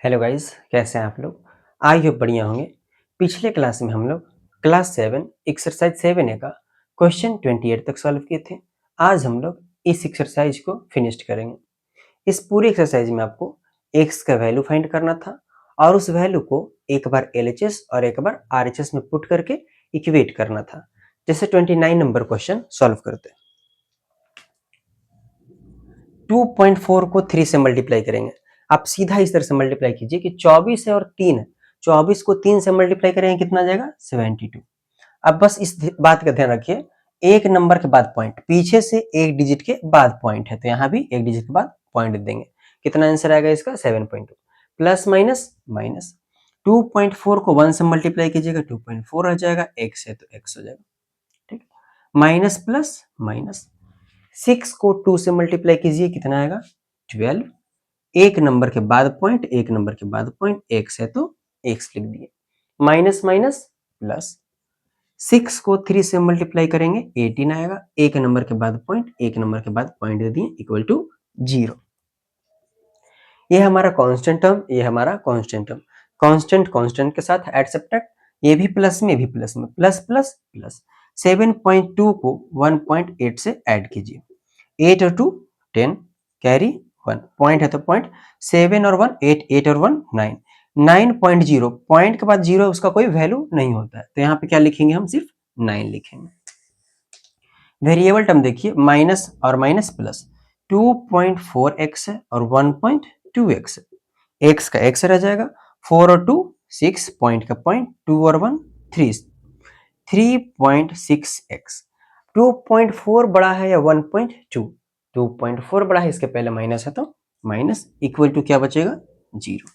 Hello guys, कैसे हैं आप लोग। आई होप बढ़िया होंगे। पिछले क्लास में हम लोग क्लास 7 एक्सरसाइज 7A का क्वेश्चन 28 तक सॉल्व किए थे। आज हम लोग इस एक्सरसाइज को फिनिश करेंगे। इस पूरी एक्सरसाइज में आपको एक्स का वैल्यू फाइंड करना था और उस वैल्यू को एक बार एलएचएस और एक बार आरएचएस में पुट करके इक्वेट करना था। जैसे 29 नंबर क्वेश्चन सॉल्व करते हैं। 2.4 को 3 से मल्टीप्लाई करेंगे। आप सीधा इस तरह से मल्टीप्लाई कीजिए कि 24 है और 3 है। 24 को 3 से मल्टीप्लाई करेंगे कितना आ जाएगा 72। अब बस इस बात का ध्यान रखिए, एक नंबर के बाद पॉइंट, पीछे से एक डिजिट के बाद पॉइंट है तो यहाँ भी एक डिजिट के बाद पॉइंट देंगे। कितना आंसर आएगा इसका 7.2। प्लस माइनस माइनस 2.4 को 1 से मल्टीप्लाई कीजिएगा 2.4 आ जाएगा, x है तो x हो जाएगा। ठीक, माइनस प्लस माइनस 6 को 2 से मल्टीप्लाई कीजिए कितना आएगा 12। एक नंबर के बाद पॉइंट, एक नंबर के बाद पॉइंट, x है तो x लिख दिए। माइनस माइनस प्लस 6 को 3 से मल्टीप्लाई करेंगे 18 आएगा। एक नंबर के बाद पॉइंट, एक नंबर के बाद पॉइंट दे दिए इक्वल टू 0। ये हमारा कांस्टेंट टर्म, ये हमारा कांस्टेंट टर्म। कांस्टेंट कांस्टेंट के साथ एड सब्ट्रैक्ट, ये भी प्लस में, भी प्लस में, प्लस प्लस प्लस। 7.2 को 1.8 से ऐड कीजिए। 8 और 2 10 कैरी 1, पॉइंट है तो पॉइंट, 7 और 1 8, 8 और 1 9, 9.0 पॉइंट के बाद 0 उसका कोई वैल्यू नहीं होता है तो यहाँ पे क्या लिखेंगे, हम सिर्फ 9 लिखेंगे। वेरिएबल टर्म देखिए, माइनस और माइनस प्लस, 2.4x है और 1.2x है। x का x रह जाएगा, 4 और 2 6, पॉइंट का पॉइंट, 2 और 1 3, 3.6x। 2.4 बड़ा है या 1.2? 2.4 बड़ा है, इसके पहले माइनस है तो माइनस, इक्वल टू क्या बचेगा 0।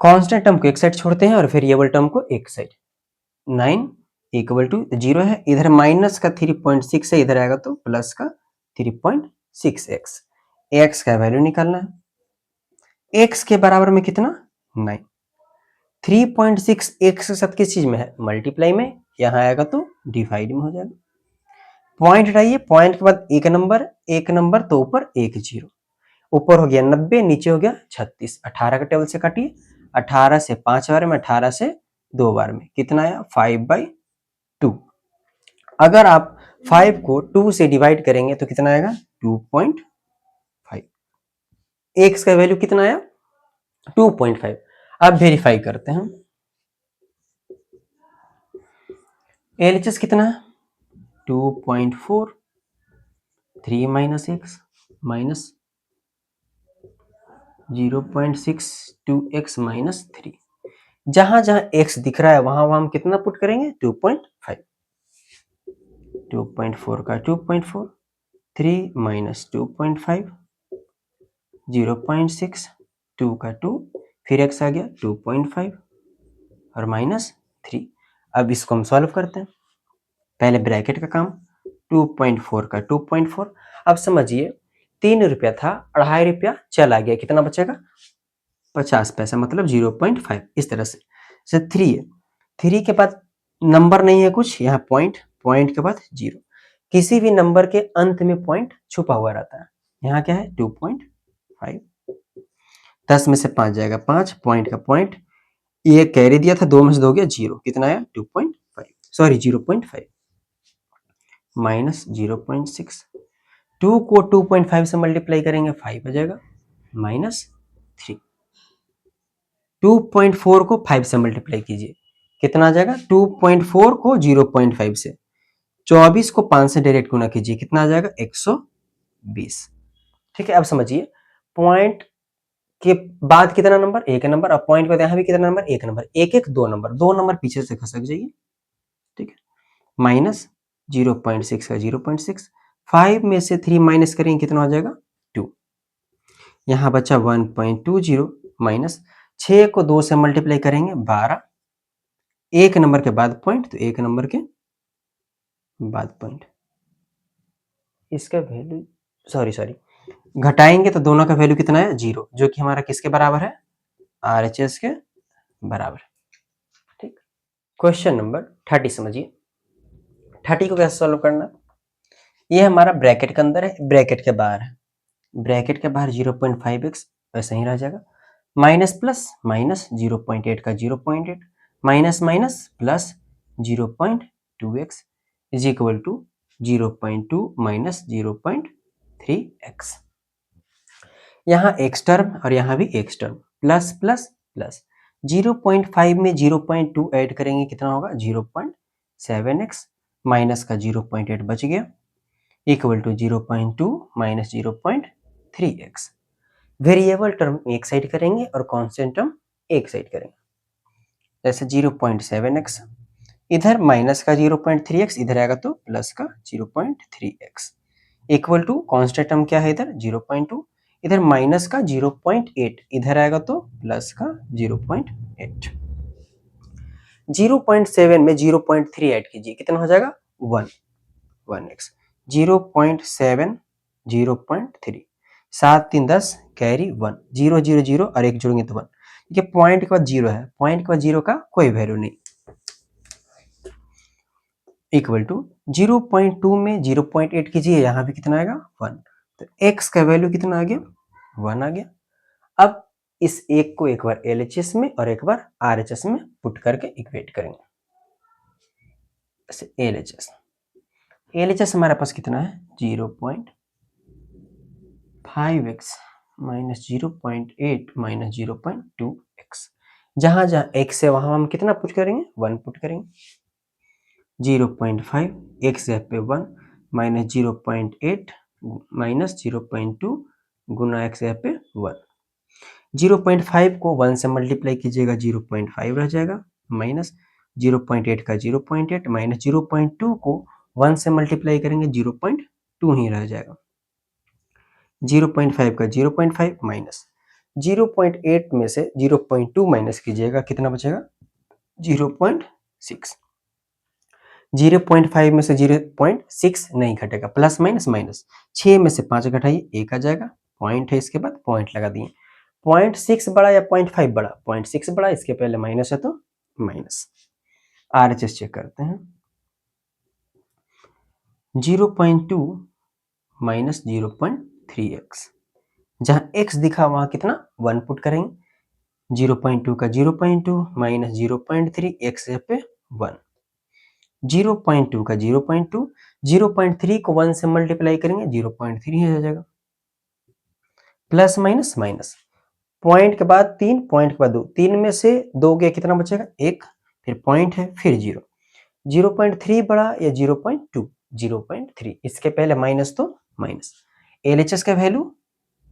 कांस्टेंट टर्म को एक साइड छोड़ते हैं और वेरिएबल टर्म को एक साइड। 9 इक्वल टू 0 है, इधर माइनस का 3.6 है, इधर आएगा तो प्लस का 3.6x। x का वैल्यू निकालना है। x के बराबर में कितना 9। 3.6 x के साथ किस चीज में है, मल्टीप्लाई में, यहां आएगा तो डिवाइड में हो जाएगा। पॉइंट हटाइए, पॉइंट के बाद एक नंबर, एक नंबर तो ऊपर एक जीरो। ऊपर हो गया 90, नीचे हो गया 36। 18 का टेबल से काटिए, 18 से 5 बार में, 18 से 2 बार में, कितना आया 5/2। अगर आप 5 को 2 से डिवाइड करेंगे तो कितना आएगा 2.5। एक्स का वैल्यू कितना आया 2.5। अब वेरीफाई करते हैं। एलएचएस कितना है 2.4, 3 minus x minus 0.62x minus 3। जहां जहां x दिख रहा है वहां वहां हम कितना पुट करेंगे 2.5। 2.4 का 2.4, 3 माइनस 2.5, 0.6, 2 का 2, फिर x आ गया 2.5 और माइनस 3। अब इसको हम सॉल्व करते हैं। पहले ब्रैकेट का काम, 2.4 का 2.4। अब समझिए 3 रुपया था, 2.5 रुपया चला गया, कितना बचेगा 50 पैसा, मतलब 0.5। इस तरह से 3 है, 3 के बाद नंबर नहीं है कुछ, यहाँ पॉइंट, पॉइंट के बाद 0। किसी भी नंबर के अंत में पॉइंट छुपा हुआ रहता है। यहाँ क्या है 2.5। 10 में से 5 जाएगा 5, पॉइंट का पॉइंट, ये कैरी दिया था, 2 में से 2 गया 0, कितना आया 2.5, सॉरी 0.5 माइनस 0.6। 2 को 2.5 से मल्टीप्लाई करेंगे 5 आ जाएगा, माइनस 3। 2.4 को 5 से मल्टीप्लाई कीजिए, कितना आ जाएगा 2.4 को 0.5 से, 24 को 5 से डायरेक्ट गुना कीजिए, कितना आ जाएगा 120। ठीक है, अब समझिए पॉइंट के बाद कितना नंबर, एक नंबर, अब पॉइंट के यहाँ भी कितना नंबर, एक नंबर, एक एक दो नंबर, दो नंबर पीछे से खसक जाइए। ठीक है, माइनस 0.6 का 0.6, 5 में से 3 माइनस करेंगे कितना हो जाएगा 2। यहाँ बचा 1.20 माइनस 6 को 2 से मल्टीप्लाई करेंगे 12, एक नंबर के बाद पॉइंट तो एक नंबर के बाद पॉइंट, इसका वैल्यू सॉरी घटाएंगे तो दोनों का वैल्यू कितना है 0, जो कि हमारा किसके बराबर है आरएचएस के बराबर। ठीक, क्वेश्चन नंबर 30 समझिए। 30 को कैसे सॉल्व करना, ये हमारा ब्रैकेट के अंदर है, ब्रैकेट के बाहर है। ब्रैकेट के बाहर 0.5x वैसे ही रह जाएगा, माइनस प्लस माइनस 0.8 का 0.8 minus minus plus 0.2x is equal to 0.2 minus 0.3x। यहाँ x टर्म और यहाँ भी x term, plus plus plus 0.5 में 0.2 ऐड करेंगे कितना होगा 0.7x माइनस का 0.8 बच गया equal to 0.2 minus 0.3x। Variable term एक साइड करेंगे और कांस्टेंट टर्म एक साइड करेंगे, जैसे 0.7x इधर माइनस का 0.3x इधर आएगा तो प्लस का 0.3x equal to constant term क्या है इधर 0.2 इधर माइनस का 0.8 इधर आएगा तो प्लस का 0.8। 0.7 में 0.3 ऐड कीजिए कितना हो जाएगा 1x 0.7 0.3 7 3 10 कैरी 1 0 0 0 और एक जोड़ेंगे तो 1। देखिए पॉइंट के बाद जीरो है, पॉइंट के बाद जीरो का कोई वैल्यू नहीं इक्वल टू 0.2 में 0.8 कीजिए यहाँ भी कितना आएगा 1 तो x का वैल्यू कितना आ गया 1 आ गया। अब इस एक को एक बार LHS में और एक बार RHS में पुट करके इक्वेट करेंगे। जैसे LHS हमारे पास कितना है 0.5x माइनस 0.8 माइनस 0.2x। जहां जहां x है वहां हम कितना पुट करेंगे 1 पुट करेंगे 0.5 x पे 1 माइनस 0.8 माइनस 0.2 गुना x पे 1। 0.5 को 1 से मल्टीप्लाई कीजिएगा 0.5 रह जाएगा माइनस 0.8 का 0.8 माइनस 0.2 को 1 से मल्टीप्लाई करेंगे 0.2 ही रह जाएगा 0.5 का 0.5 माइनस 0.8 में से 0.2 माइनस कीजिएगा कितना बचेगा 0.6। 0.5 में से 0.6 नहीं घटेगा प्लस माइनस माइनस 6 में से 5 घटाइए 1 आ जाएगा पॉइंट है इसके बाद पॉइंट लगा दिए 0.6 बड़ा या 0.5 बड़ा 0.6 बड़ा इसके पहले माइनस है तो माइनस। RHS चेक करते हैं 0.2 माइनस 0.3x जहां x दिखा वहां कितना 1 पुट करेंगे 0.2 का 0.2 माइनस 0.3 x पे 1 0.2 का 0.2 0.3 को 1 से मल्टीप्लाई करेंगे 0.3 हो जाएगा प्लस माइनस माइनस पॉइंट के बाद 3 पॉइंट के बाद 2 3 में से 2 गया कितना बचेगा 1 फिर पॉइंट है फिर 0 0.3 बड़ा या 0.2 0.3 इसके पहले माइनस तो माइनस LHS का वैल्यू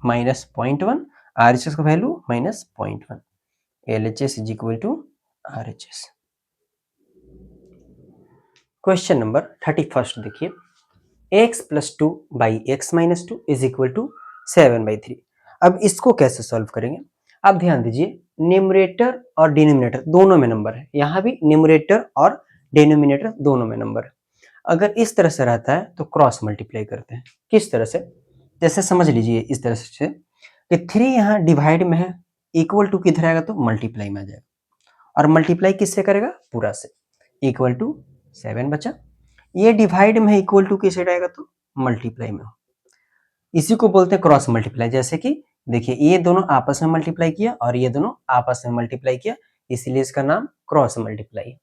माइनस 0.1 RHS का value minus 0.1 LHS is equal to RHS। Question number 31 देखिए x plus 2 by x minus 2 is equal to 7/3। अब इसको कैसे सॉल्व करेंगे आप ध्यान दीजिए न्यूमरेटर और डिनोमिनेटर दोनों में नंबर है यहाँ भी न्यूमरेटर और डिनोमिनेटर दोनों में नंबर है। अगर इस तरह से रहता है तो क्रॉस मल्टीप्लाई करते हैं किस तरह से जैसे समझ लीजिए इस तरह से कि 3 यहाँ डिवाइड में है इक्वल टू किधर आएगा तो मल्टीप्लाई में आ जाएगा और मल्टीप्लाई किससे करेगा पूरा से इक्वल टू 7 बचा ये डिवाइड में इक्वल टू किस साइड आएगा तो मल्टीप्लाई में हो इसी को बोलते हैं क्रॉस मल्टीप्लाई। जैसे कि देखिए ये दोनों आपस में मल्टीप्लाई किया और ये दोनों आपस में मल्टीप्लाई किया इसलिए इसका नाम क्रॉस मल्टीप्लाई।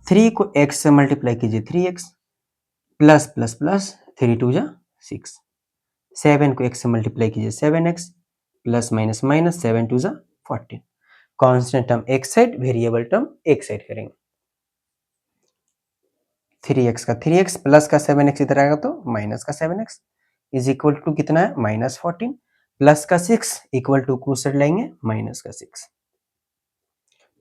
3 को x से मल्टीप्लाई कीजिए 3x प्लस प्लस प्लस 3 2 जा 6 7 को x से मल्टीप्लाई कीजिए 7x प्लस माइनस माइनस 7 2 जा 14 कांस्टेंट टर्म एक साइड वेरिएबल टर्म एक साइड करेंगे 3x का 3x प्लस का 7x इधर आएगा तो माइनस का 7x इज इक्वल टू कितना है माइनस 14 प्लस का 6 इक्वल टू को साइड लाएंगे माइनस का 6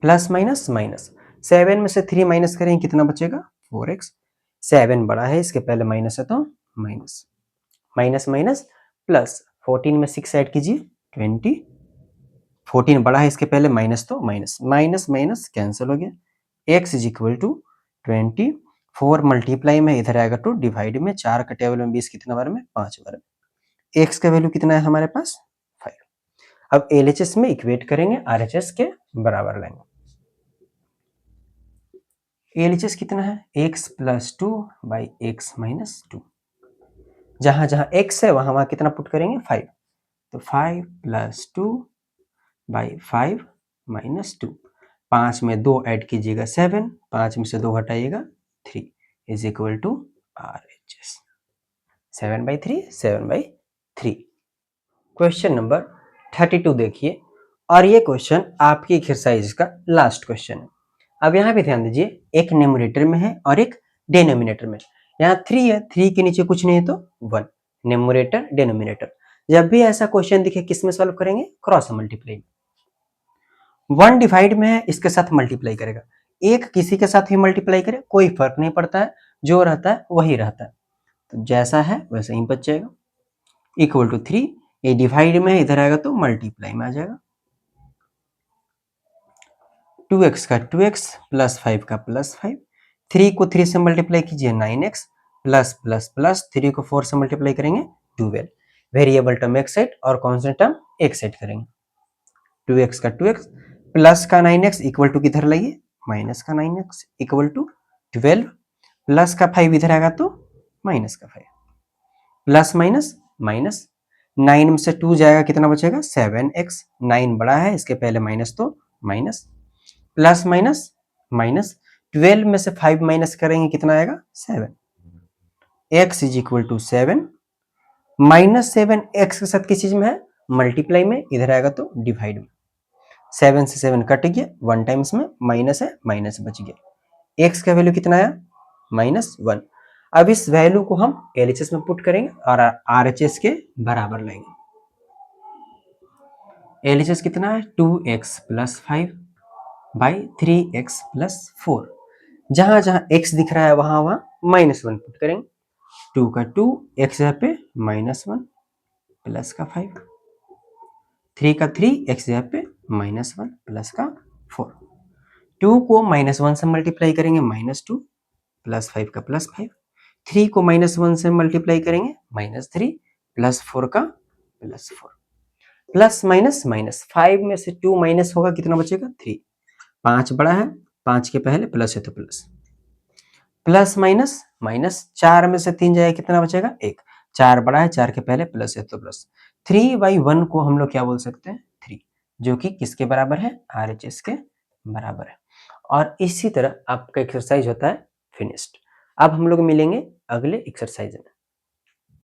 प्लस माइनस माइनस 7 में से 3 माइनस करेंगे कितना बचेगा 4x 7 बड़ा है इसके पहले माइनस है तो माइनस माइनस माइनस प्लस 14 में 6 ऐड कीजिए 20 14 बड़ा है इसके पहले माइनस तो माइनस माइनस माइनस कैंसिल हो गया x is equal to 20 4 multiply में इधर आएगा टू डिवाइड में 4 का टेबल में 20 कितना बार में 5 बार में x का वैल्यू कितना है हमारे पास 5। अब LHS में इक्वेट करेंगे RHS के बराबर लेंगे LHS कितना है x plus 2 by x minus 2 जहां जहां x है वहां वहां कितना पुट करेंगे 5, तो 5 प्लस 2 बाई 5 माइनस 2, 5 में 2 ऐड कीजिएगा 7, 5 में से 2 घटाइएगा 3 is equal to RHS 7/3 7/3। Question number 32 देखिए, और ये क्वेश्चन आपकी एक्सरसाइज का लास्ट क्वेश्चन है। अब यहाँ पे ध्यान दीजिए, एक न्यूमरेटर में है और एक डिनोमिनेटर में। यहाँ 3 है, 3 के नीचे कुछ नहीं है तो 1, न्यूमरेटर डिनोमिनेटर। जब भी ऐसा क्वेश्चन दिखे किस में सॉल्व करेंगे, क्रॉस मल्टीप्लाई। 1 डिवाइड में है, इसके साथ मल्टीप्लाई करेगा। एक किसी के साथ भी मल्टीप्लाई करे कोई फर्क नहीं पड़ता है, जो रहता है वही रहता है, तो जैसा है वैसा ही बच जाएगा। इक्वल टू 3, ये डिवाइड में है, इधर आएगा तो मल्टीप्लाई में आ जाएगा। 2x का 2x प्लस 5 का प्लस 5, 3 को 3 से मल्टीप्लाई कीजिए 9x प्लस प्लस प्लस 3 को 4 से मल्टीप्लाई करेंगे 12, वेरिएबल टर्म एक साइड और कांस्टेंट टर्म एक साइड करेंगे। 2x का 2x प्लस का 9x इक्वल टू किधर लाइए, माइनस का 9x इक्वल टू 12, प्लस का 5 इधर आएगा तो माइनस का 5, प्लस माइनस माइनस, 9 में से 2 जाएगा कितना बचेगा 7x, 9 बड़ा है इसके पहले माइनस तो माइनस, प्लस माइनस माइनस, 12 में से 5 माइनस करेंगे कितना आएगा 7, x is equal to 7, minus 7 x के साथ किस चीज में है, मल्टीप्लाई में, इधर आएगा तो डिवाइड में। 7 से 7 कट गया, 1 टाइम्स में माइनस है, माइनस बच गया। x का वैल्यू कितना आया -1। अब इस वैल्यू को हम LHS में पुट करेंगे और RHS के बराबर लेंगे। LHS कितना है 2x plus 5 by 3x plus 4, जहां जहां x दिख रहा है वहां वहां -1 पुट करेंगे। 2 का 2, x यहाँ पे -1 प्लस का 5, 3 का 3, x यहाँ पे -1 प्लस का 4, 2 को -1 से मल्टीप्लाई करेंगे -2 प्लस 5 का प्लस 5, 3 को -1 से मल्टीप्लाई करेंगे -3 प्लस 4 का प्लस 4, प्लस माइनस माइनस, 5 में से 2 माइनस होगा कितना बचेगा 3, 5 बड़ा है, 5 के पहले प्लस है तो प्लस, प्लस माइनस माइनस, 4 में से 3 जाएगा कितना बचेगा 1, 4 बड़ा है, 4 के पहले प्लस है तो प्लस, 3/1 को हम लोग क्या बोल सकते हैं 3, जो कि किसके बराबर है RHS के बराबर है। और इसी तरह आपका एक्सरसाइज होता है फिनिश्ड। अब हम लोग मिलेंगे अगले एक्सरसाइज में।